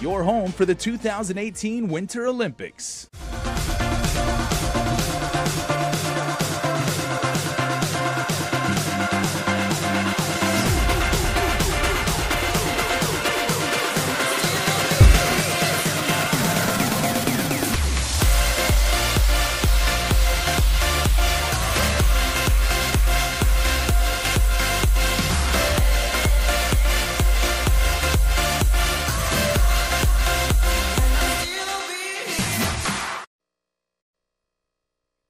Your home for the 2018 Winter Olympics.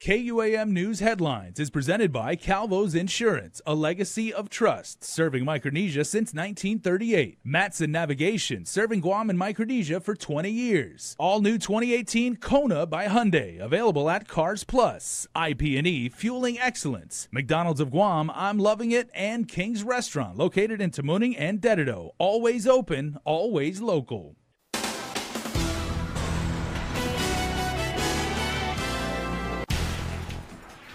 KUAM News Headlines is presented by Calvo's Insurance, a legacy of trust, serving Micronesia since 1938. Matson Navigation, serving Guam and Micronesia for 20 years. All new 2018 Kona by Hyundai, available at Cars Plus. IP&E, fueling excellence. McDonald's of Guam, I'm loving it, and King's Restaurant, located in Tamuning and Dededo. Always open, always local.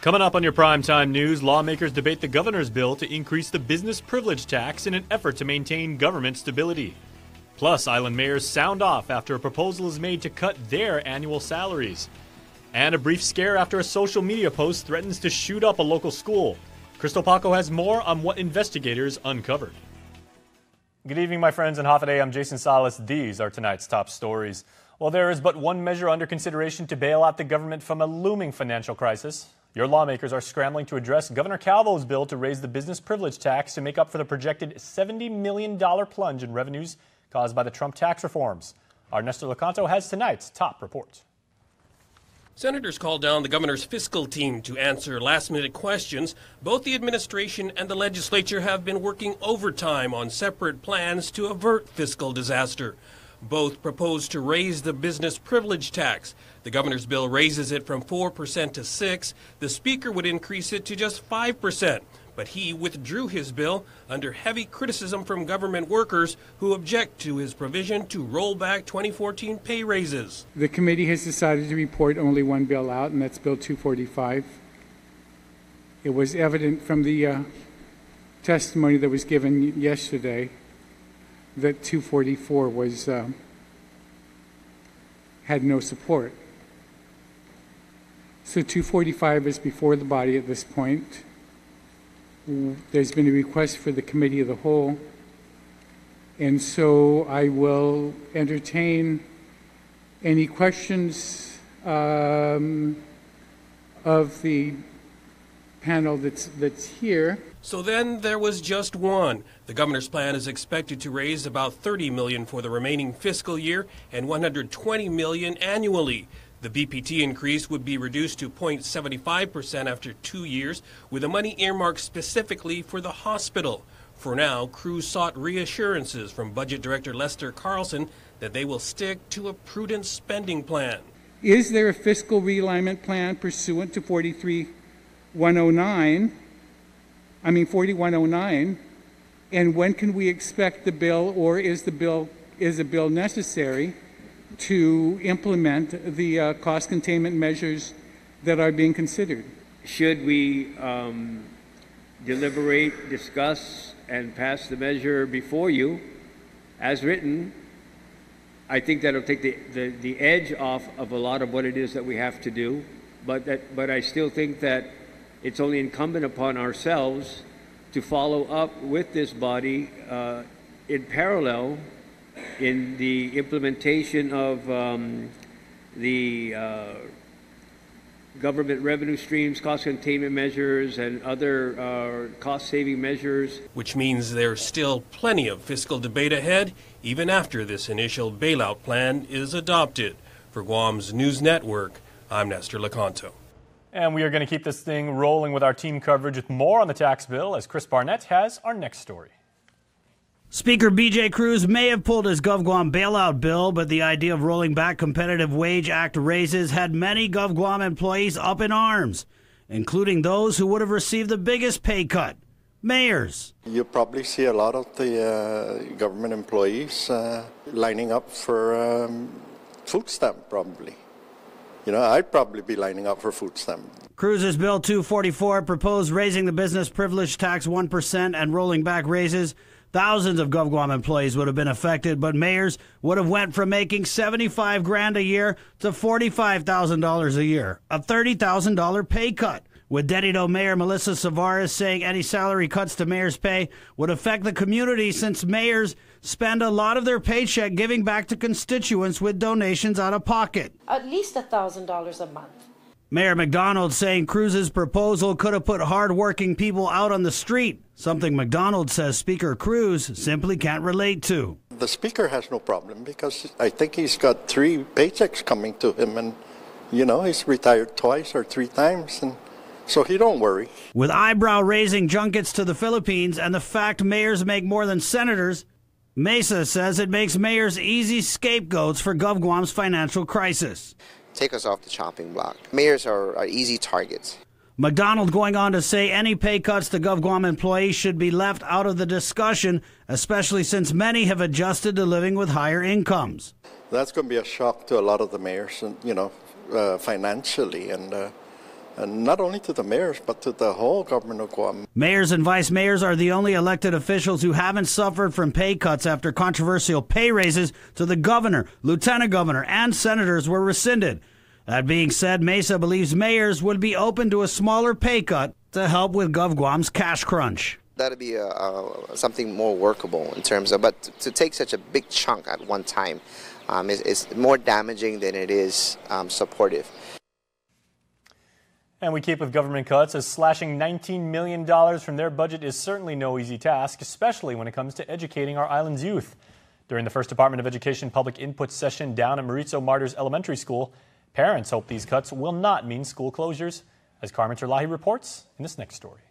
Coming up on your primetime news, lawmakers debate the governor's bill to increase the business privilege tax in an effort to maintain government stability. Plus, island mayors sound off after a proposal is made to cut their annual salaries. And a brief scare after a social media post threatens to shoot up a local school. Crystal Paco has more on what investigators uncovered. Good evening, my friends, and Hafide. I'm Jason Salas. These are tonight's top stories. Well, there is but one measure under consideration to bail out the government from a looming financial crisis. Your lawmakers are scrambling to address Governor Calvo's bill to raise the business privilege tax to make up for the projected $70 million plunge in revenues caused by the Trump tax reforms. Our Nestor Lecanto has tonight's top report. Senators called down the governor's fiscal team to answer last-minute questions. Both the administration and the legislature have been working overtime on separate plans to avert fiscal disaster. Both propose to raise the business privilege tax. The governor's bill raises it from 4% to 6%. The speaker would increase it to just 5%. But he withdrew his bill under heavy criticism from government workers who object to his provision to roll back 2014 pay raises. The committee has decided to report only one bill out, and that's Bill 245. It was evident from the testimony that was given yesterday that 244 was had no support. So 245 is before the body at this point. There's been a request for the committee of the whole, and so I will entertain any questions of the panel that's here. So then there was just one. The governor's plan is expected to raise about $30 million for the remaining fiscal year and $120 million annually. The BPT increase would be reduced to 0.75% after 2 years, with the money earmarked specifically for the hospital. For now, Cruz sought reassurances from Budget Director Lester Carlson that they will stick to a prudent spending plan. Is there a fiscal realignment plan pursuant to 4109? And when can we expect the bill, or is a bill necessary to implement the cost containment measures that are being considered? Should we deliberate, discuss, and pass the measure before you, as written, I think that'll take the edge off of a lot of what it is that we have to do. But I still think that it's only incumbent upon ourselves to follow up with this body in parallel in the implementation of the government revenue streams, cost containment measures, and other cost-saving measures. Which means there's still plenty of fiscal debate ahead, even after this initial bailout plan is adopted. For Guam's News Network, I'm Nestor Lecanto. And we are going to keep this thing rolling with our team coverage with more on the tax bill as Chris Barnett has our next story. Speaker B.J. Cruz may have pulled his GovGuam bailout bill, but the idea of rolling back Competitive Wage Act raises had many GovGuam employees up in arms, including those who would have received the biggest pay cut, mayors. You probably see a lot of the government employees lining up for food stamp, probably. You know, I'd probably be lining up for food stamp. Cruz's Bill 244 proposed raising the business privilege tax 1% and rolling back raises. Thousands of GovGuam employees would have been affected, but mayors would have went from making $75,000 a year to $45,000 a year, a $30,000 pay cut. With Dedido Mayor Melissa Savares saying any salary cuts to mayor's pay would affect the community since mayors spend a lot of their paycheck giving back to constituents with donations out of pocket. At least $1,000 a month. Mayor McDonald saying Cruz's proposal could have put hard-working people out on the street, something McDonald says Speaker Cruz simply can't relate to. The Speaker has no problem because I think he's got 3 paychecks coming to him, and, he's retired twice or 3 times, and so he don't worry. With eyebrow-raising junkets to the Philippines and the fact mayors make more than senators, Mesa says it makes mayors easy scapegoats for GovGuam's financial crisis. Take us off the chopping block. Mayors are easy targets. McDonald going on to say any pay cuts to GovGuam employees should be left out of the discussion, especially since many have adjusted to living with higher incomes. That's going to be a shock to a lot of the mayors, financially, and not only to the mayors, but to the whole government of Guam. Mayors and vice mayors are the only elected officials who haven't suffered from pay cuts after controversial pay raises to the governor, lieutenant governor, and senators were rescinded. That being said, Mesa believes mayors would be open to a smaller pay cut to help with GovGuam's cash crunch. That'd be something more workable in terms of, but to take such a big chunk at one time is more damaging than it is supportive. And we keep with government cuts, as slashing $19 million from their budget is certainly no easy task, especially when it comes to educating our island's youth. During the first Department of Education public input session down at Mauricio Martyr's Elementary School, parents hope these cuts will not mean school closures, as Carmen Terlahi reports in this next story.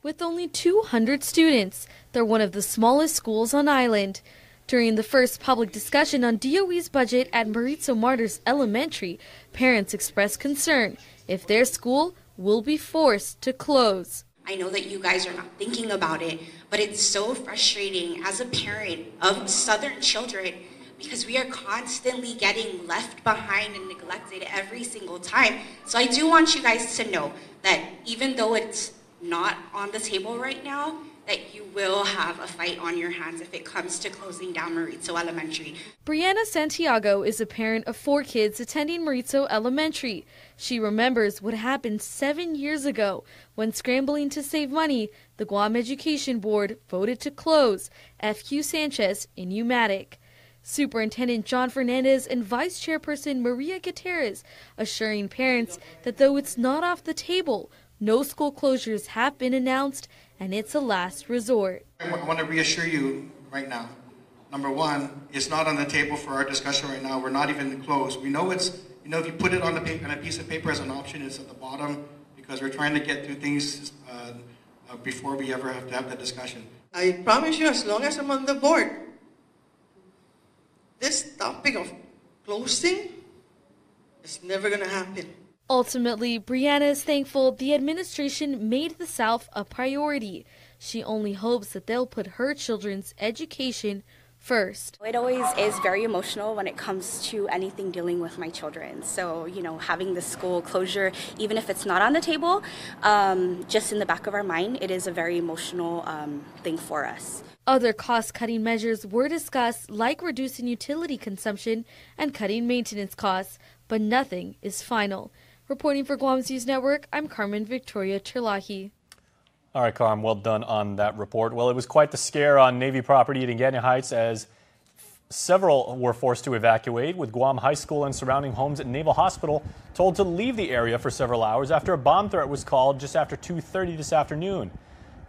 With only 200 students, they're one of the smallest schools on island. During the first public discussion on DOE's budget at Mauricio Martyr's Elementary, parents expressed concern if their school will be forced to close. I know that you guys are not thinking about it, but it's so frustrating as a parent of Southern children because we are constantly getting left behind and neglected every single time. So I do want you guys to know that even though it's not on the table right now, that you will have a fight on your hands if it comes to closing down Mauricio Elementary. Brianna Santiago is a parent of 4 kids attending Mauricio Elementary. She remembers what happened 7 years ago when, scrambling to save money, the Guam Education Board voted to close FQ Sanchez in Umatic. Superintendent John Fernandez and Vice Chairperson Maria Gutierrez assuring parents that though it's not off the table, no school closures have been announced and it's a last resort. I want to reassure you right now. Number one, it's not on the table for our discussion right now. We're not even close. We know it's, if you put it on a piece of paper as an option, it's at the bottom because we're trying to get through things before we ever have to have that discussion. I promise you, as long as I'm on the board, this topic of closing is never going to happen. Ultimately, Brianna is thankful the administration made the South a priority. She only hopes that they'll put her children's education first. It always is very emotional when it comes to anything dealing with my children. So, having the school closure, even if it's not on the table, just in the back of our mind, it is a very emotional thing for us. Other cost-cutting measures were discussed, like reducing utility consumption and cutting maintenance costs, but nothing is final. Reporting for Guam's News Network, I'm Carmen Victoria Terlahi. All right, Carm, well done on that report. Well, it was quite the scare on Navy property at Ingenia Heights as several were forced to evacuate, with Guam High School and surrounding homes at Naval Hospital told to leave the area for several hours after a bomb threat was called just after 2:30 this afternoon.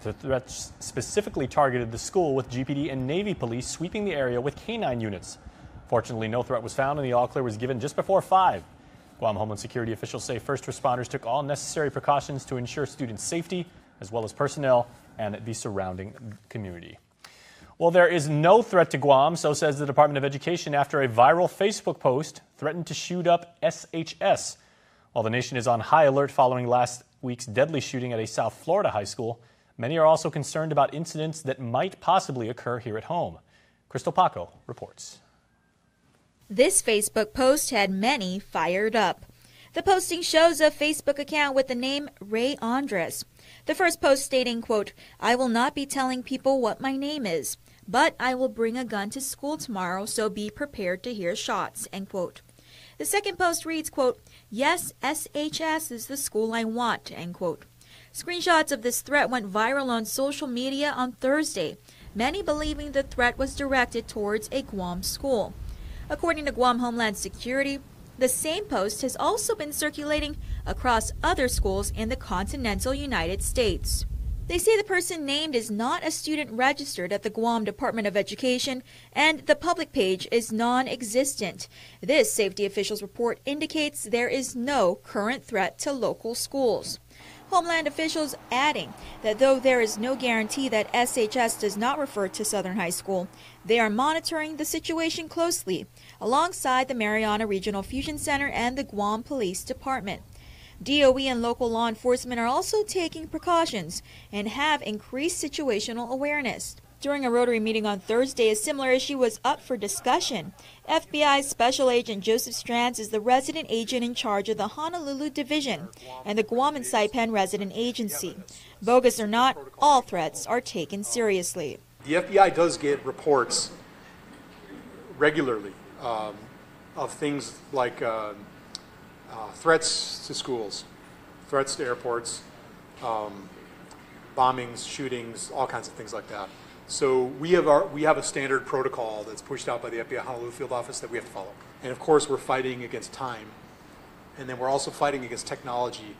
The threat specifically targeted the school, with GPD and Navy police sweeping the area with K-9 units. Fortunately, no threat was found and the all-clear was given just before 5. Guam Homeland Security officials say first responders took all necessary precautions to ensure students' safety, as well as personnel and the surrounding community. Well, there is no threat to Guam, so says the Department of Education, after a viral Facebook post threatened to shoot up SHS. While the nation is on high alert following last week's deadly shooting at a South Florida high school, many are also concerned about incidents that might possibly occur here at home. Crystal Paco reports. This Facebook post had many fired up. The posting shows a Facebook account with the name Ray Andres. The first post stating, quote, "I will not be telling people what my name is, but I will bring a gun to school tomorrow, so be prepared to hear shots," end quote. The second post reads, quote, "Yes, SHS is the school I want," end quote. Screenshots of this threat went viral on social media on Thursday, many believing the threat was directed towards a Guam school. According to Guam Homeland Security, the same post has also been circulating across other schools in the continental United States. They say the person named is not a student registered at the Guam Department of Education, and the public page is non-existent. This safety officials report indicates there is no current threat to local schools. Homeland officials adding that though there is no guarantee that SHS does not refer to Southern High School, they are monitoring the situation closely alongside the Mariana Regional Fusion Center and the Guam Police Department. DOE and local law enforcement are also taking precautions and have increased situational awareness. During a Rotary meeting on Thursday, a similar issue was up for discussion. FBI Special Agent Joseph Strands is the resident agent in charge of the Honolulu Division and the Guam and Saipan Resident Agency. Bogus or not, all threats are taken seriously. The FBI does get reports regularly of things like threats to schools, threats to airports, bombings, shootings, all kinds of things like that. So we have a standard protocol that's pushed out by the FBI Honolulu field office that we have to follow. And of course, we're fighting against time, and then we're also fighting against technology,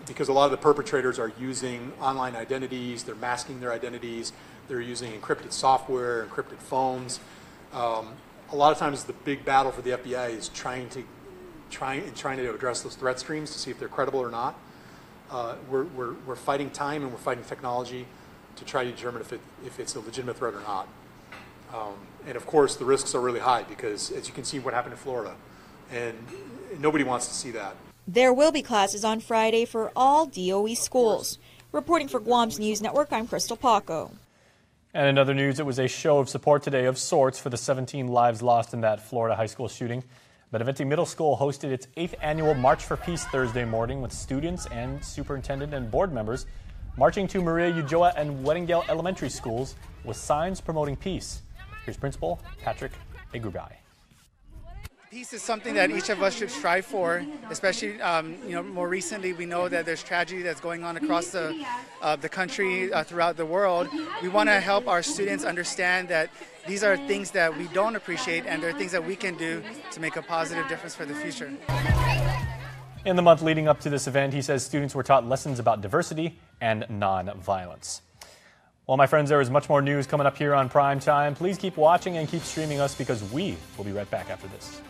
because a lot of the perpetrators are using online identities, they're masking their identities, they're using encrypted software, encrypted phones. A lot of times, the big battle for the FBI is trying to address those threat streams to see if they're credible or not. We're fighting time and we're fighting technology to try to determine if it's a legitimate threat or not. And of course, the risks are really high because, as you can see, what happened in Florida, and nobody wants to see that. There will be classes on Friday for all DOE schools. Reporting for Guam's News Network, I'm Crystal Paco. And in other news, it was a show of support today of sorts for the 17 lives lost in that Florida high school shooting. Benavente Middle School hosted its 8th annual March for Peace Thursday morning with students and superintendent and board members marching to Maria Ulloa and Weddingdale Elementary Schools with signs promoting peace. Here's Principal Patrick Egubai. Peace is something that each of us should strive for, especially more recently we know that there's tragedy that's going on across the country, throughout the world. We want to help our students understand that these are things that we don't appreciate and they're things that we can do to make a positive difference for the future. In the month leading up to this event, he says students were taught lessons about diversity and non-violence. Well, my friends, there is much more news coming up here on Prime Time. Please keep watching and keep streaming us because we will be right back after this.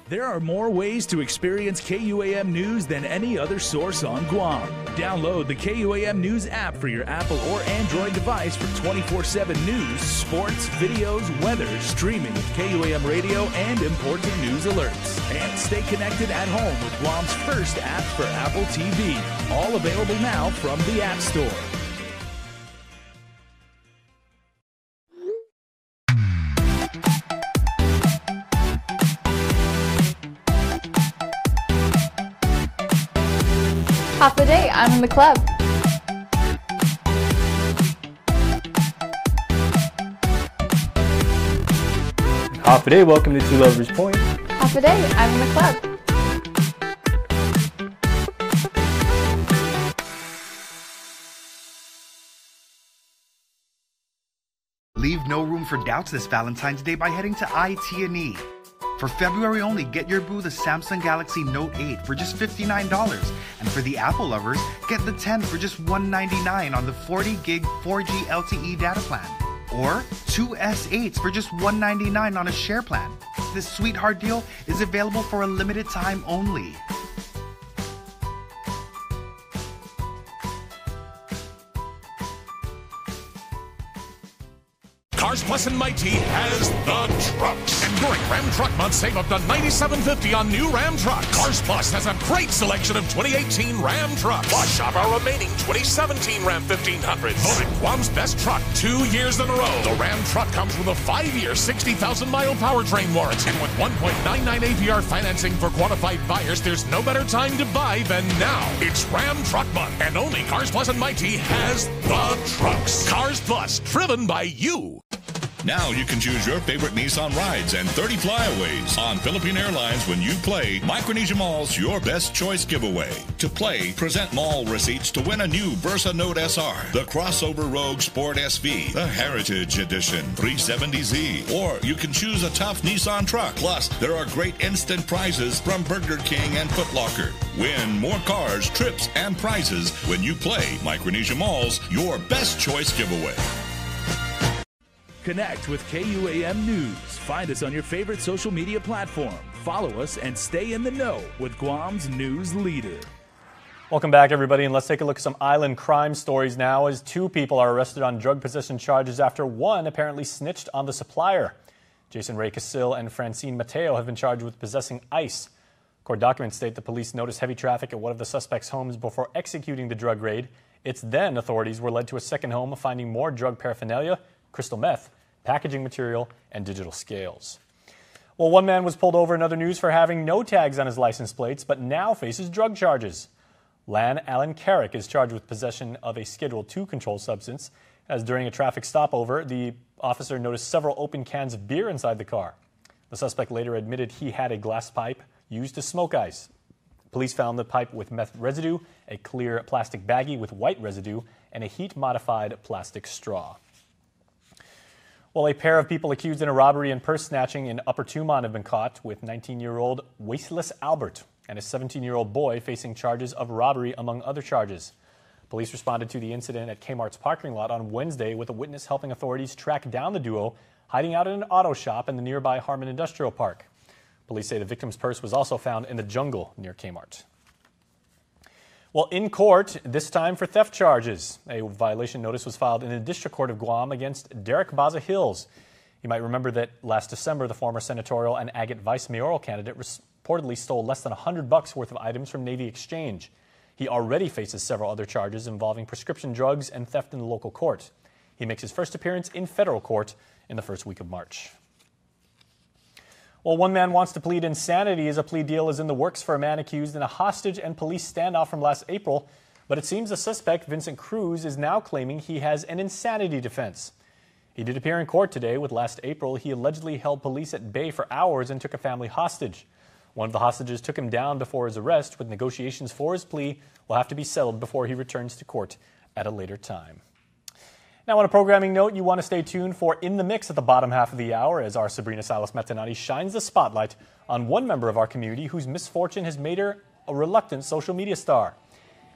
There are more ways to experience KUAM News than any other source on Guam. Download the KUAM News app for your Apple or Android device for 24/7 news, sports, videos, weather, streaming with KUAM radio, and important news alerts. And stay connected at home with Guam's first app for Apple TV. All available now from the App Store. Half the day, I'm in the club. Half a day, welcome to Two Lovers Point. Half a day, I'm in the club. Leave no room for doubts this Valentine's Day by heading to IT&E. For February only, get your boo the Samsung Galaxy Note 8 for just $59. And for the Apple lovers, get the 10 for just $199 on the 40 gig 4G LTE data plan. Or 2 S8s for just $199 on a share plan. This sweetheart deal is available for a limited time only. Cars Plus and Mighty has the trucks. And during Ram Truck Month, save up to $97.50 on new Ram trucks. Cars Plus has a great selection of 2018 Ram trucks. Plus, shop our remaining 2017 Ram 1500s. Voted Guam's best truck 2 years in a row. The Ram truck comes with a 5-year, 60,000-mile powertrain warranty. And with 1.99 APR financing for qualified buyers, there's no better time to buy than now. It's Ram Truck Month, and only Cars Plus and Mighty has the trucks. Cars Plus, driven by you. Now you can choose your favorite Nissan rides and 30 flyaways on Philippine Airlines when you play Micronesia Mall's Your Best Choice giveaway. To play, present mall receipts to win a new Versa Note SR, the Crossover Rogue Sport SV, the Heritage Edition 370Z, or you can choose a tough Nissan truck. Plus, there are great instant prizes from Burger King and Foot Locker. Win more cars, trips, and prizes when you play Micronesia Mall's Your Best Choice giveaway. Connect with KUAM News. Find us on your favorite social media platform. Follow us and stay in the know with Guam's news leader. Welcome back, everybody, and let's take a look at some island crime stories now as 2 people are arrested on drug possession charges after one apparently snitched on the supplier. Jason Ray Casil and Francine Mateo have been charged with possessing ice. Court documents state the police noticed heavy traffic at one of the suspects' homes before executing the drug raid. It's then authorities were led to a second home, finding more drug paraphernalia, crystal meth, packaging material, and digital scales. Well, one man was pulled over in other news for having no tags on his license plates, but now faces drug charges. Lan Allen Carrick is charged with possession of a Schedule II controlled substance, as during a traffic stopover, the officer noticed several open cans of beer inside the car. The suspect later admitted he had a glass pipe used to smoke ice. Police found the pipe with meth residue, a clear plastic baggie with white residue, and a heat-modified plastic straw. Well, a pair of people accused in a robbery and purse snatching in Upper Tumon have been caught, with 19-year-old Wasteless Albert and a 17-year-old boy facing charges of robbery, among other charges. Police responded to the incident at Kmart's parking lot on Wednesday, with a witness helping authorities track down the duo hiding out in an auto shop in the nearby Harmon Industrial Park. Police say the victim's purse was also found in the jungle near Kmart. Well, in court, this time for theft charges. A violation notice was filed in the District Court of Guam against Derek Baza Hills. You might remember that last December, the former senatorial and Agate vice mayoral candidate reportedly stole less than $100 worth of items from Navy Exchange. He already faces several other charges involving prescription drugs and theft in the local court. He makes his first appearance in federal court in the first week of March. Well, one man wants to plead insanity as a plea deal is in the works for a man accused in a hostage and police standoff from last April. But it seems the suspect, Vincent Cruz, is now claiming he has an insanity defense. He did appear in court today with last April. He allegedly held police at bay for hours and took a family hostage. One of the hostages took him down before his arrest, with negotiations for his plea will have to be settled before he returns to court at a later time. Now, on a programming note, you want to stay tuned for In the Mix at the bottom half of the hour as our Sabrina Salas-Metanati shines the spotlight on one member of our community whose misfortune has made her a reluctant social media star.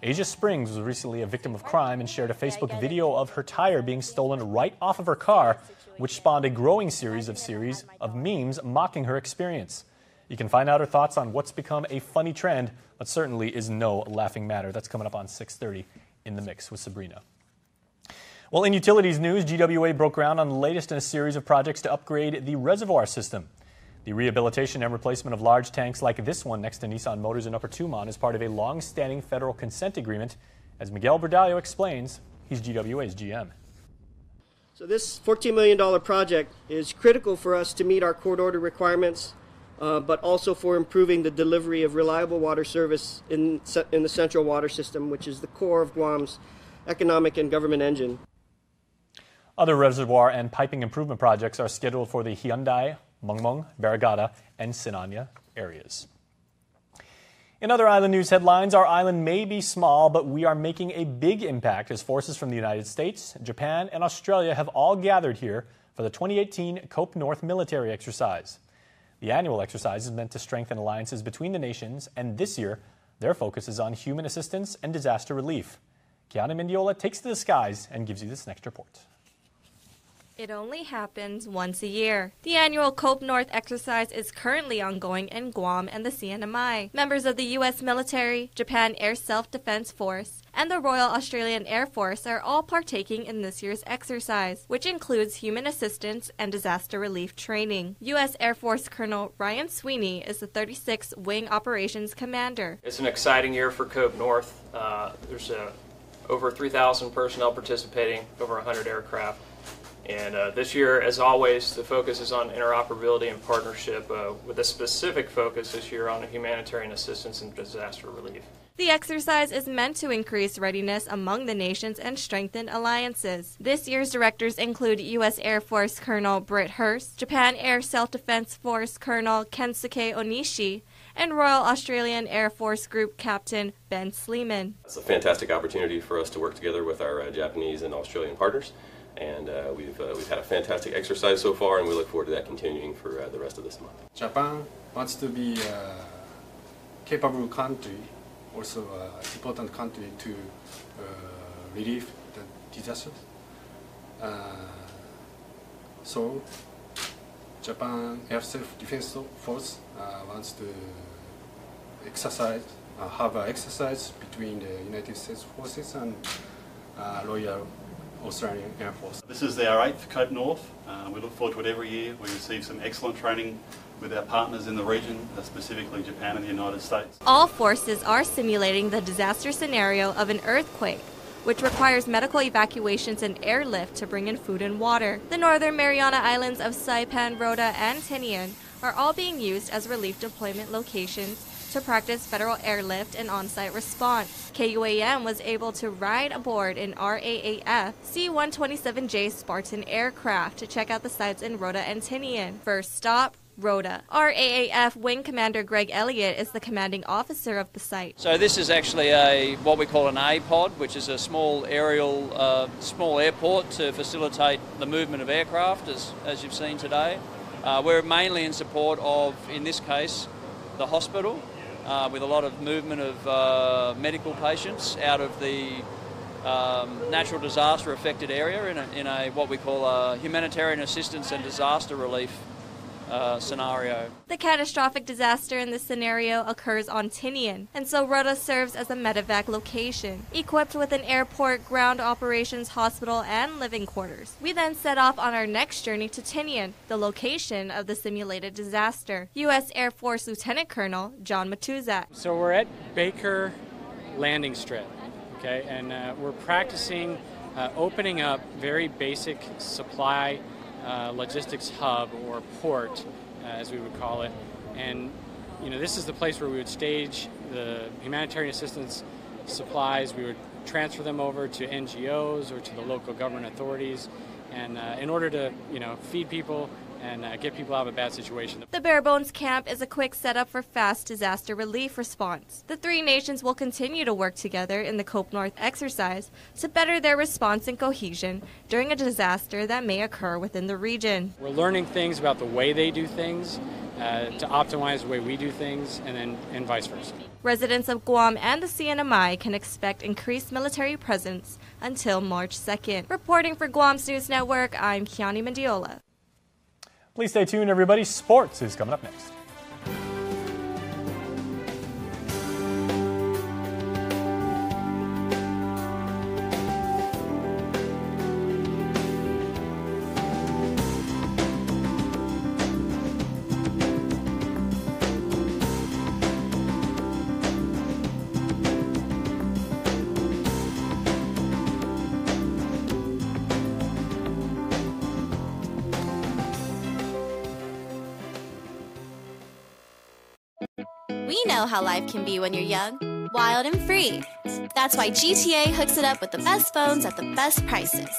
Asia Springs was recently a victim of crime and shared a Facebook video of her tire being stolen right off of her car, which spawned a growing series of memes mocking her experience. You can find out her thoughts on what's become a funny trend, but certainly is no laughing matter. That's coming up on 6:30 In the Mix with Sabrina. Well, in utilities news, GWA broke ground on the latest in a series of projects to upgrade the reservoir system. The rehabilitation and replacement of large tanks like this one next to Nissan Motors in Upper Tumon is part of a long-standing federal consent agreement. As Miguel Berdallo explains, he's GWA's GM. So this $14 million project is critical for us to meet our court order requirements, but also for improving the delivery of reliable water service in the central water system, which is the core of Guam's economic and government engine. Other reservoir and piping improvement projects are scheduled for the Hyundai, Mongmong, Barragata, and Sinanya areas. In other island news headlines, our island may be small, but we are making a big impact as forces from the United States, Japan, and Australia have all gathered here for the 2018 COPE North military exercise. The annual exercise is meant to strengthen alliances between the nations, and this year, their focus is on human assistance and disaster relief. Kiana Mendiola takes to the skies and gives you this next report. It only happens once a year. The annual COPE North exercise is currently ongoing in Guam and the CNMI. Members of the U.S. military, Japan Air Self-Defense Force, and the Royal Australian Air Force are all partaking in this year's exercise, which includes human assistance and disaster relief training. U.S. Air Force Colonel Ryan Sweeney is the 36th Wing Operations Commander. It's an exciting year for COPE North. There's over 3,000 personnel participating, over 100 aircraft. And this year, as always, the focus is on interoperability and partnership, with a specific focus this year on humanitarian assistance and disaster relief. The exercise is meant to increase readiness among the nations and strengthen alliances. This year's directors include U.S. Air Force Colonel Britt Hurst, Japan Air Self-Defense Force Colonel Kensuke Onishi, and Royal Australian Air Force Group Captain Ben Sleeman. It's a fantastic opportunity for us to work together with our Japanese and Australian partners. And we've had a fantastic exercise so far, and we look forward to that continuing for the rest of this month. Japan wants to be a capable country, also an important country to relieve the disasters. So Japan Air Self-Defense Force wants to have an exercise between the United States forces and Royal Australian Air Force. This is our 8th COPE North. We look forward to it every year. We receive some excellent training with our partners in the region, specifically Japan and the United States. All forces are simulating the disaster scenario of an earthquake, which requires medical evacuations and airlift to bring in food and water. The Northern Mariana Islands of Saipan, Rota, and Tinian are all being used as relief deployment locations to practice federal airlift and on-site response. KUAM was able to ride aboard an RAAF C-127J Spartan aircraft to check out the sites in Rota and Tinian. First stop, Rota. RAAF Wing Commander Greg Elliott is the commanding officer of the site. So this is actually what we call an A-pod, which is a small aerial, small airport to facilitate the movement of aircraft, as you've seen today. We're mainly in support of, in this case, the hospital, with a lot of movement of medical patients out of the natural disaster affected area in a what we call a humanitarian assistance and disaster relief scenario. The catastrophic disaster in this scenario occurs on Tinian, and so Rota serves as a medevac location, equipped with an airport, ground operations, hospital, and living quarters. We then set off on our next journey to Tinian, the location of the simulated disaster. U.S. Air Force Lieutenant Colonel John Matuzak. So we're at Baker Landing Strip, okay, and we're practicing opening up very basic supply logistics hub or port, as we would call it, and this is the place where we would stage the humanitarian assistance supplies. We would transfer them over to NGOs or to the local government authorities, and in order to feed people and get people out of a bad situation. The Bare Bones Camp is a quick setup for fast disaster relief response. The three nations will continue to work together in the COPE North exercise to better their response and cohesion during a disaster that may occur within the region. We're learning things about the way they do things to optimize the way we do things, and vice versa. Residents of Guam and the CNMI can expect increased military presence until March 2nd. Reporting for Guam's News Network, I'm Kiani Mendiola. Please stay tuned, everybody. Sports is coming up next. We know how life can be when you're young, wild and free. That's why GTA hooks it up with the best phones at the best prices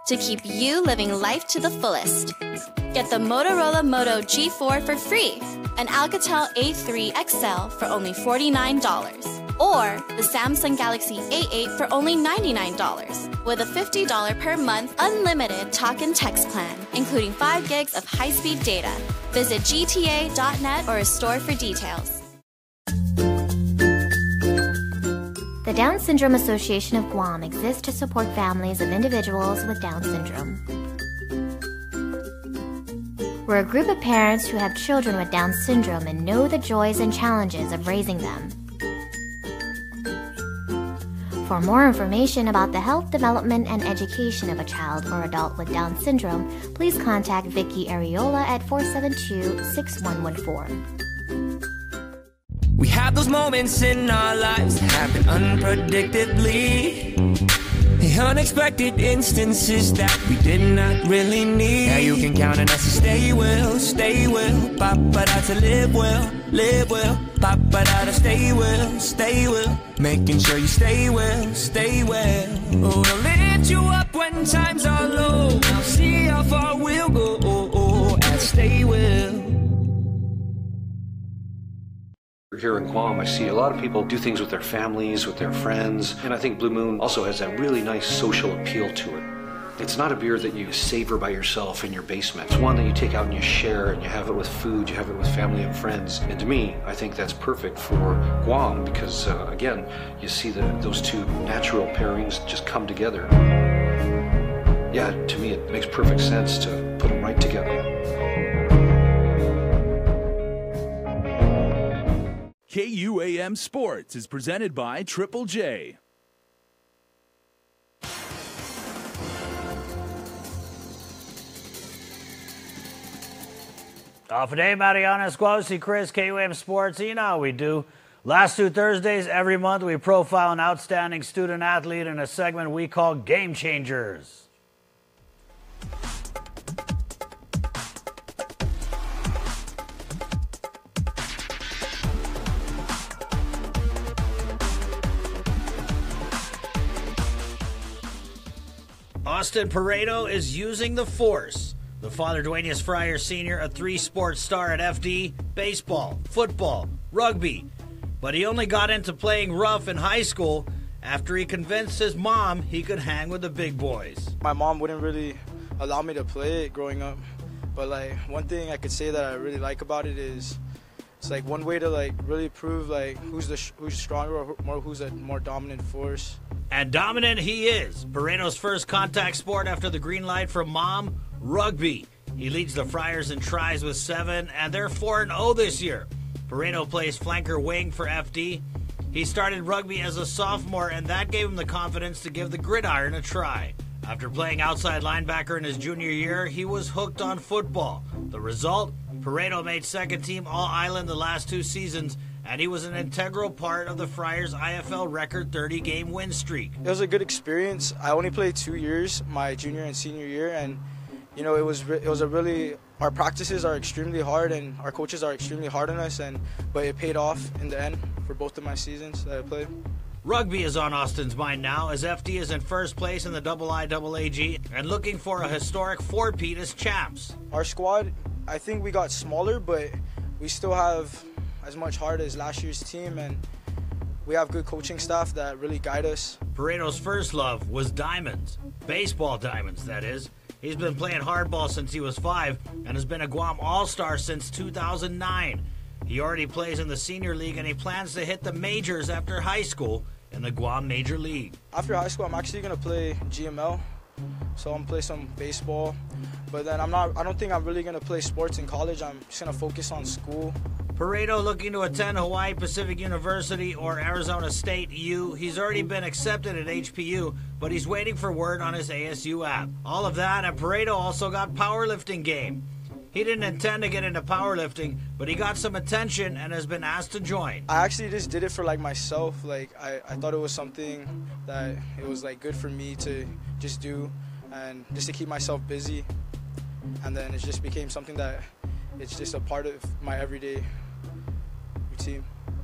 to keep you living life to the fullest. Get the Motorola Moto G4 for free, an Alcatel A3 XL for only $49, or the Samsung Galaxy A8 for only $99, with a $50 per month unlimited talk and text plan, including 5 gigs of high-speed data. Visit gta.net or a store for details. The Down Syndrome Association of Guam exists to support families of individuals with Down syndrome. We're a group of parents who have children with Down syndrome and know the joys and challenges of raising them. For more information about the health, development, and education of a child or adult with Down syndrome, please contact Vicky Areola at 472-6114. We have those moments in our lives that happen unpredictably. The unexpected instances that we did not really need. Now you can count on us to stay well, Papa, to live well, Papa, to stay well, making sure you stay well. Oh, we'll lift you up when times are low. I'll see how far we'll go and stay well. Here in KUAM, I see a lot of people do things with their families, with their friends, and I think Blue Moon also has that really nice social appeal to it. It's not a beer that you savor by yourself in your basement. It's one that you take out and you share, and you have it with food, you have it with family and friends. And to me, I think that's perfect for KUAM because, again, you see those two natural pairings just come together. Yeah, to me, it makes perfect sense to put them right together. KUAM Sports is presented by Triple J. Off a day, Mariana Squossi, Chris, KUAM Sports. You know how we do. Last two Thursdays every month, we profile an outstanding student athlete in a segment we call Game Changers. Austin Pareto is using the force. The father, Duenas Fryer Sr., a three-sport star at FD, baseball, football, rugby. But he only got into playing rough in high school after he convinced his mom he could hang with the big boys. My mom wouldn't really allow me to play it growing up. But like one thing I could say that I really like about it is it's like one way to like really prove like who's stronger or who's a more dominant force. And dominant he is. Pareto's first contact sport after the green light from mom, rugby. He leads the Friars in tries with 7, and they're 4-0 this year. Pareto plays flanker wing for FD. He started rugby as a sophomore, and that gave him the confidence to give the gridiron a try. After playing outside linebacker in his junior year, he was hooked on football. The result? Pareto made second team All-Island the last 2 seasons, and he was an integral part of the Friars' IFL record 30-game win streak. It was a good experience. I only played 2 years, my junior and senior year, and you know, it was a really, our practices are extremely hard and our coaches are extremely hard on us, but it paid off in the end for both of my seasons that I played. Rugby is on Austin's mind now as FD is in first place in the IIAAG and looking for a historic 4-peat as champs. Our squad, I think we got smaller, but we still have as much heart as last year's team, and we have good coaching staff that really guide us. Pareto's first love was diamonds. Baseball diamonds, that is. He's been playing hardball since he was 5 and has been a Guam All-Star since 2009. He already plays in the senior league and he plans to hit the majors after high school in the Guam Major League. After high school, I'm actually going to play GML, so I'm going to play some baseball. But then I don't think I'm really going to play sports in college. I'm just going to focus on school. Pareto looking to attend Hawaii Pacific University or Arizona State U. He's already been accepted at HPU, but he's waiting for word on his ASU app. All of that, and Pareto also got powerlifting game. He didn't intend to get into powerlifting, but he got some attention and has been asked to join. I actually just did it for like myself. Like I thought it was something that it was like good for me to just do and just to keep myself busy. And then it just became something that it's just a part of my everyday routine.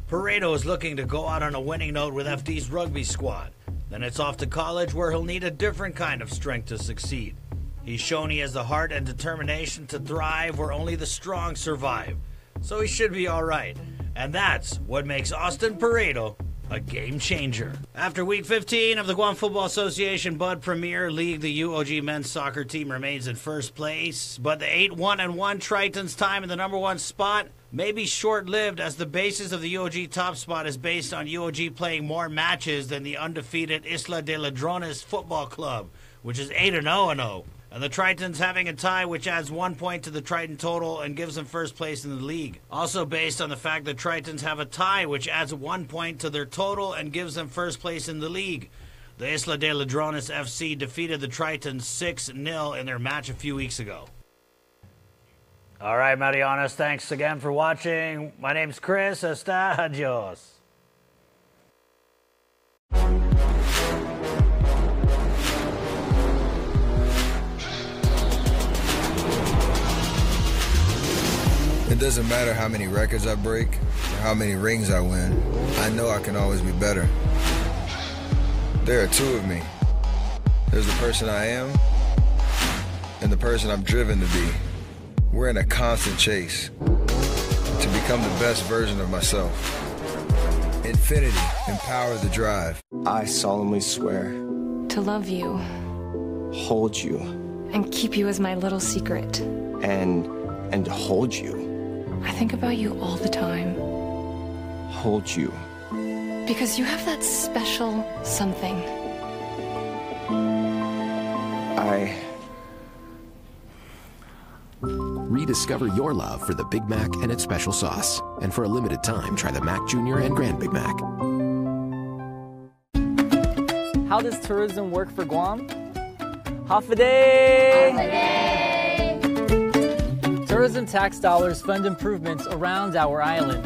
Pareto is looking to go out on a winning note with FD's rugby squad. Then it's off to college where he'll need a different kind of strength to succeed. He's shown he has the heart and determination to thrive where only the strong survive. So he should be all right. And that's what makes Austin Pareto a game changer. After week 15 of the Guam Football Association Bud Premier League, the UOG men's soccer team remains in first place, but the 8-1-1 Tritons' time in the number 1 spot may be short-lived as the basis of the UOG top spot is based on UOG playing more matches than the undefeated Isla de Ladrones Football Club, which is 8-0-0. And the Tritons having a tie, which adds 1 point to the Triton total and gives them first place in the league. Also based on the fact that Tritons have a tie, which adds 1 point to their total and gives them first place in the league. The Isla de Ladrones FC defeated the Tritons 6-0 in their match a few weeks ago. All right, Marianas, thanks again for watching. My name's Chris. Hasta adios. It doesn't matter how many records I break or how many rings I win. I know I can always be better. There are two of me. There's the person I am and the person I'm driven to be. We're in a constant chase to become the best version of myself. Infinity, empower the drive. I solemnly swear to love you, hold you, and keep you as my little secret. And hold you. I think about you all the time. Hold you. Because you have that special something. Rediscover your love for the Big Mac and its special sauce. And for a limited time, try the Mac Jr. and Grand Big Mac. How does tourism work for Guam? Half a day! Half a day! Tourism tax dollars fund improvements around our island.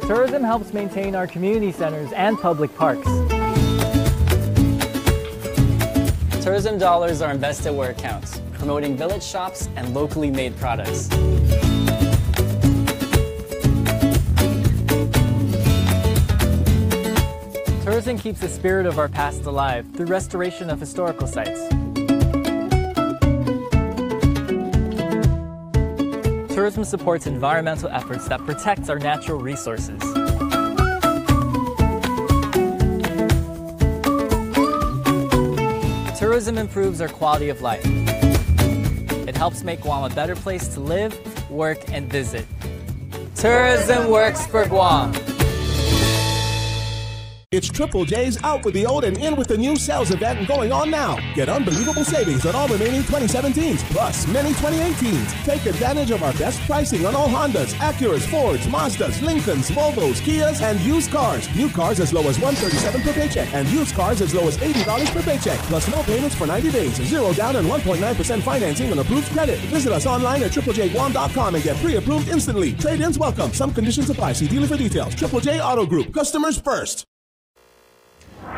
Tourism helps maintain our community centers and public parks. Tourism dollars are invested where it counts, promoting village shops and locally made products. Tourism keeps the spirit of our past alive through restoration of historical sites. Tourism supports environmental efforts that protect our natural resources. Tourism improves our quality of life. It helps make Guam a better place to live, work, and visit. Tourism works for Guam. It's Triple J's Out with the Old and In with the New sales event going on now. Get unbelievable savings on all remaining 2017s, plus many 2018s. Take advantage of our best pricing on all Hondas, Acuras, Fords, Mazdas, Lincolns, Volvos, Kias, and used cars. New cars as low as $137 per paycheck, and used cars as low as $80 per paycheck. Plus no payments for 90 days, 0 down and 1.9% financing on approved credit. Visit us online at triplejguam.com and get pre-approved instantly. Trade-ins welcome. Some conditions apply. See dealer for details. Triple J Auto Group. Customers first.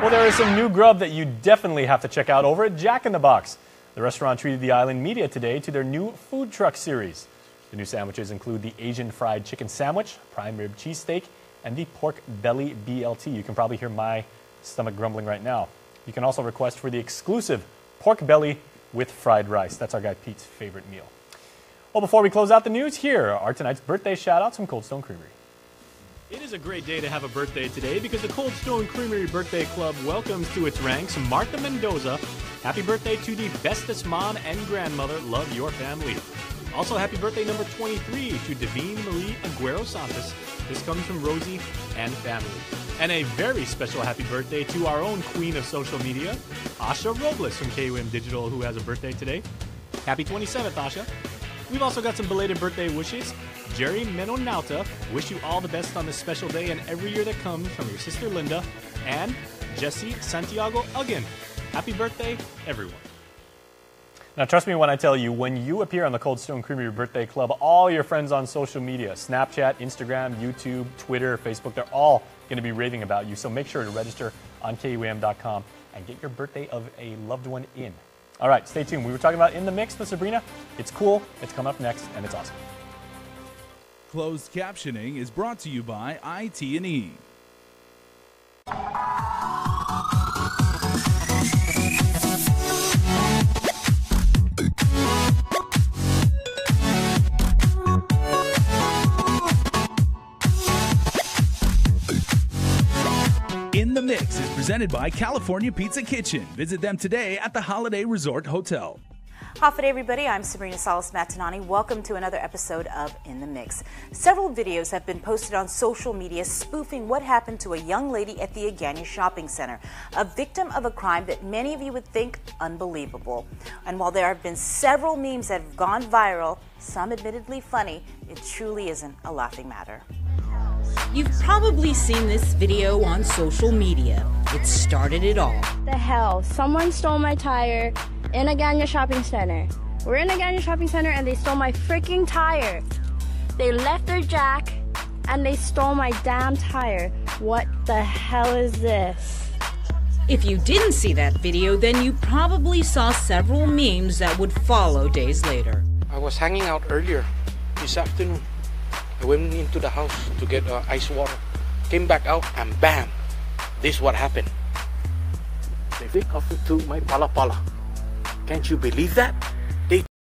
Well, there is some new grub that you definitely have to check out over at Jack in the Box. The restaurant treated the island media today to their new food truck series. The new sandwiches include the Asian fried chicken sandwich, prime rib cheesesteak, and the pork belly BLT. You can probably hear my stomach grumbling right now. You can also request for the exclusive pork belly with fried rice. That's our guy Pete's favorite meal. Well, before we close out the news, here are tonight's birthday shout-outs from Cold Stone Creamery. It is a great day to have a birthday today because the Cold Stone Creamery Birthday Club welcomes to its ranks Martha Mendoza. Happy birthday to the bestest mom and grandmother. Love your family. Also, happy birthday number 23 to Davine Marie Aguero Santos. This comes from Rosie and family. And a very special happy birthday to our own queen of social media, Asha Robles from KUAM Digital, who has a birthday today. Happy 27th, Asha. We've also got some belated birthday wishes. Jerry Menonauta, wish you all the best on this special day and every year that comes from your sister Linda. And Jesse Santiago again. Happy birthday, everyone. Now, trust me when I tell you, when you appear on the Cold Stone Creamery Birthday Club, all your friends on social media, Snapchat, Instagram, YouTube, Twitter, Facebook, they're all going to be raving about you. So make sure to register on KUAM.com and get your birthday of a loved one in. All right, stay tuned. We were talking about In the Mix with Sabrina. It's cool. It's coming up next, and it's awesome. Closed captioning is brought to you by IT&E. In the Mix is presented by California Pizza Kitchen. Visit them today at the Holiday Resort Hotel. Hafa day, everybody. I'm Sabrina Salas-Matanani. Welcome to another episode of In the Mix. Several videos have been posted on social media spoofing what happened to a young lady at the Agana Shopping Center, a victim of a crime that many of you would think unbelievable. And while there have been several memes that have gone viral, some admittedly funny, it truly isn't a laughing matter. You've probably seen this video on social media. It started it all. The hell? Someone stole my tire in Agana Shopping Center. We're in Agana Shopping Center and they stole my freaking tire. They left their jack and they stole my damn tire. What the hell is this? If you didn't see that video, then you probably saw several memes that would follow days later. I was hanging out earlier this afternoon. I went into the house to get ice water. Came back out and bam! This is what happened. They picked up into my pala-pala. Can't you believe that?